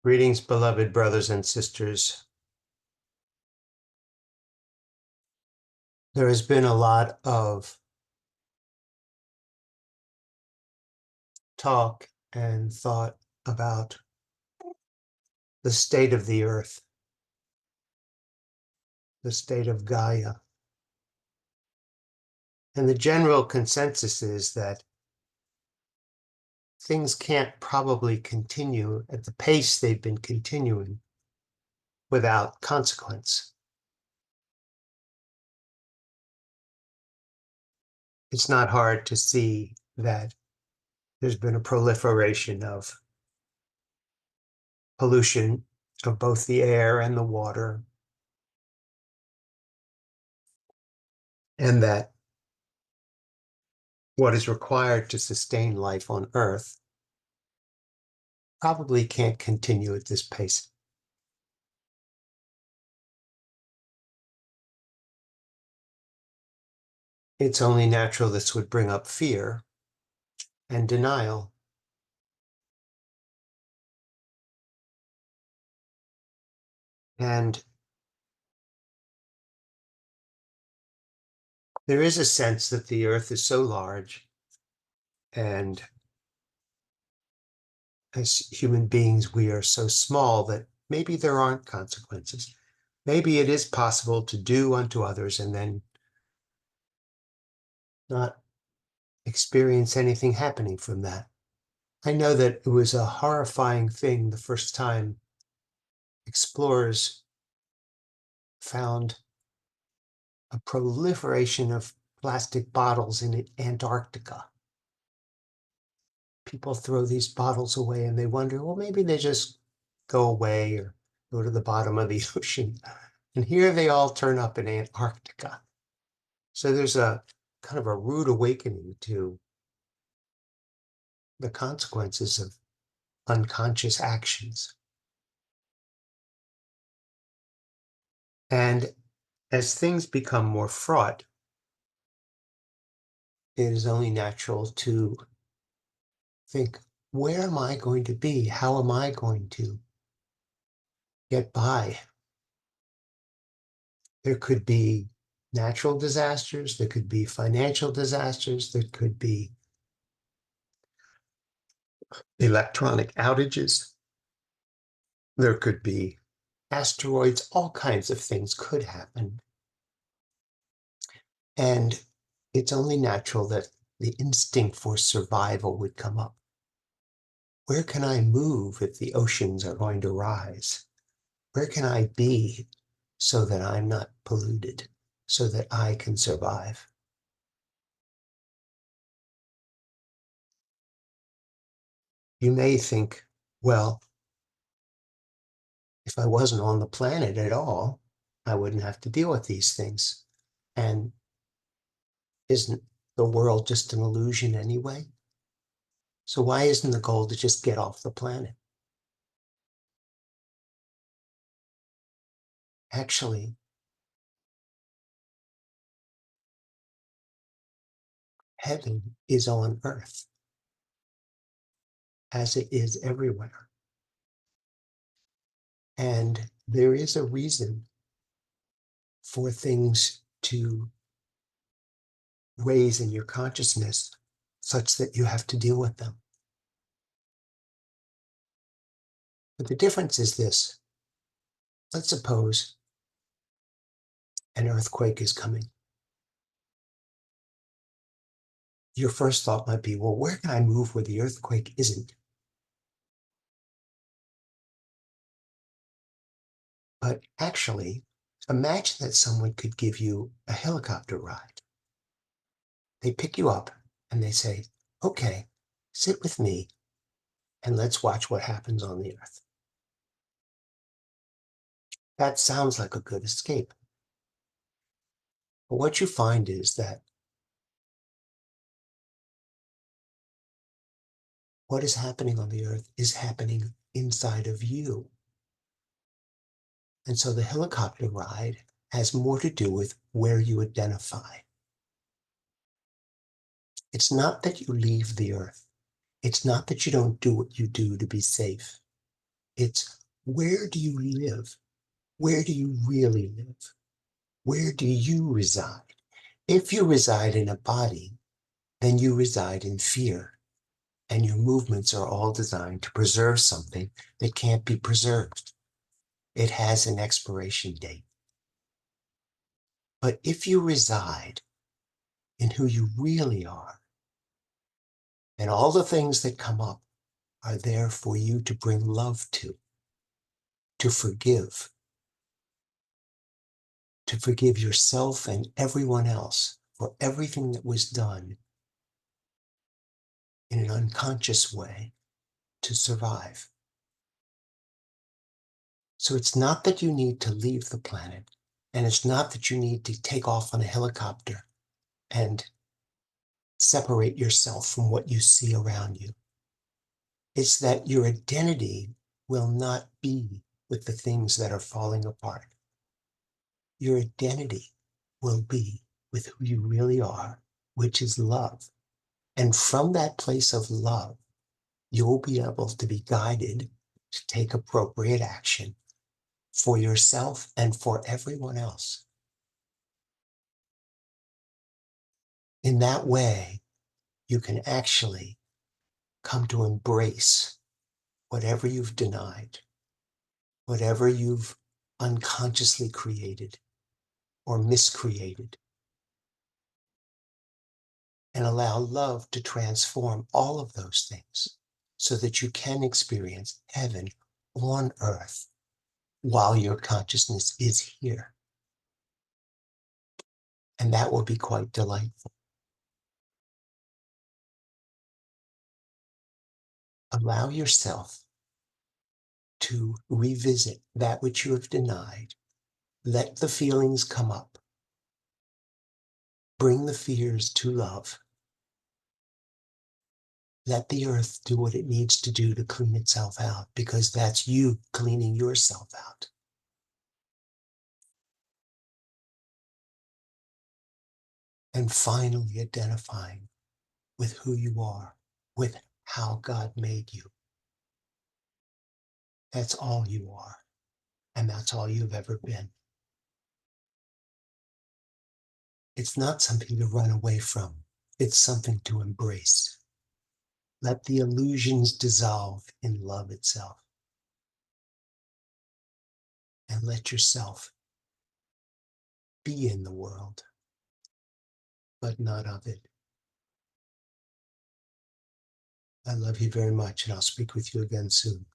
Greetings, beloved brothers and sisters. There has been a lot of talk and thought about the state of the earth, the state of Gaia. And the general consensus is that things can't probably continue at the pace they've been continuing without consequence. It's not hard to see that there's been a proliferation of pollution of both the air and the water, and that what is required to sustain life on Earth probably can't continue at this pace. It's only natural this would bring up fear and denial. And there is a sense that the Earth is so large, and as human beings, we are so small that maybe there aren't consequences. Maybe it is possible to do unto others and then not experience anything happening from that. I know that it was a horrifying thing the first time explorers found a proliferation of plastic bottles in Antarctica. People throw these bottles away and they wonder, well, maybe they just go away or go to the bottom of the ocean. And here they all turn up in Antarctica. So there's a kind of a rude awakening to the consequences of unconscious actions. And as things become more fraught, it is only natural to think, where am I going to be? How am I going to get by? There could be natural disasters, there could be financial disasters, there could be electronic outages, there could be asteroids, all kinds of things could happen. And it's only natural that the instinct for survival would come up. Where can I move if the oceans are going to rise? Where can I be so that I'm not polluted, so that I can survive? You may think, well, if I wasn't on the planet at all, I wouldn't have to deal with these things. And isn't the world just an illusion anyway? So why isn't the goal to just get off the planet? Actually, heaven is on earth, as it is everywhere. And there is a reason for things to raise in your consciousness such that you have to deal with them. But the difference is this. Let's suppose an earthquake is coming. Your first thought might be, well, where can I move where the earthquake isn't? But actually, imagine that someone could give you a helicopter ride. They pick you up and they say, okay, sit with me and let's watch what happens on the earth. That sounds like a good escape. But what you find is that what is happening on the earth is happening inside of you. And so the helicopter ride has more to do with where you identify. It's not that you leave the earth. It's not that you don't do what you do to be safe. It's where do you live? Where do you really live? Where do you reside? If you reside in a body, then you reside in fear, and your movements are all designed to preserve something that can't be preserved. It has an expiration date. But if you reside in who you really are, then all the things that come up are there for you to bring love to forgive yourself and everyone else for everything that was done in an unconscious way to survive. So it's not that you need to leave the planet, and it's not that you need to take off on a helicopter and separate yourself from what you see around you. It's that your identity will not be with the things that are falling apart. Your identity will be with who you really are, which is love. And from that place of love, you'll be able to be guided to take appropriate action for yourself and for everyone else. In that way, you can actually come to embrace whatever you've denied, whatever you've unconsciously created or miscreated, and allow love to transform all of those things so that you can experience heaven on earth while your consciousness is here. And that will be quite delightful. Allow yourself to revisit that which you have denied. Let the feelings come up. Bring the fears to love. Let the earth do what it needs to do to clean itself out, because that's you cleaning yourself out. And finally identifying with who you are, with how God made you. That's all you are, and that's all you've ever been. It's not something to run away from. It's something to embrace. Let the illusions dissolve in love itself. And let yourself be in the world, but not of it. I love you very much, and I'll speak with you again soon.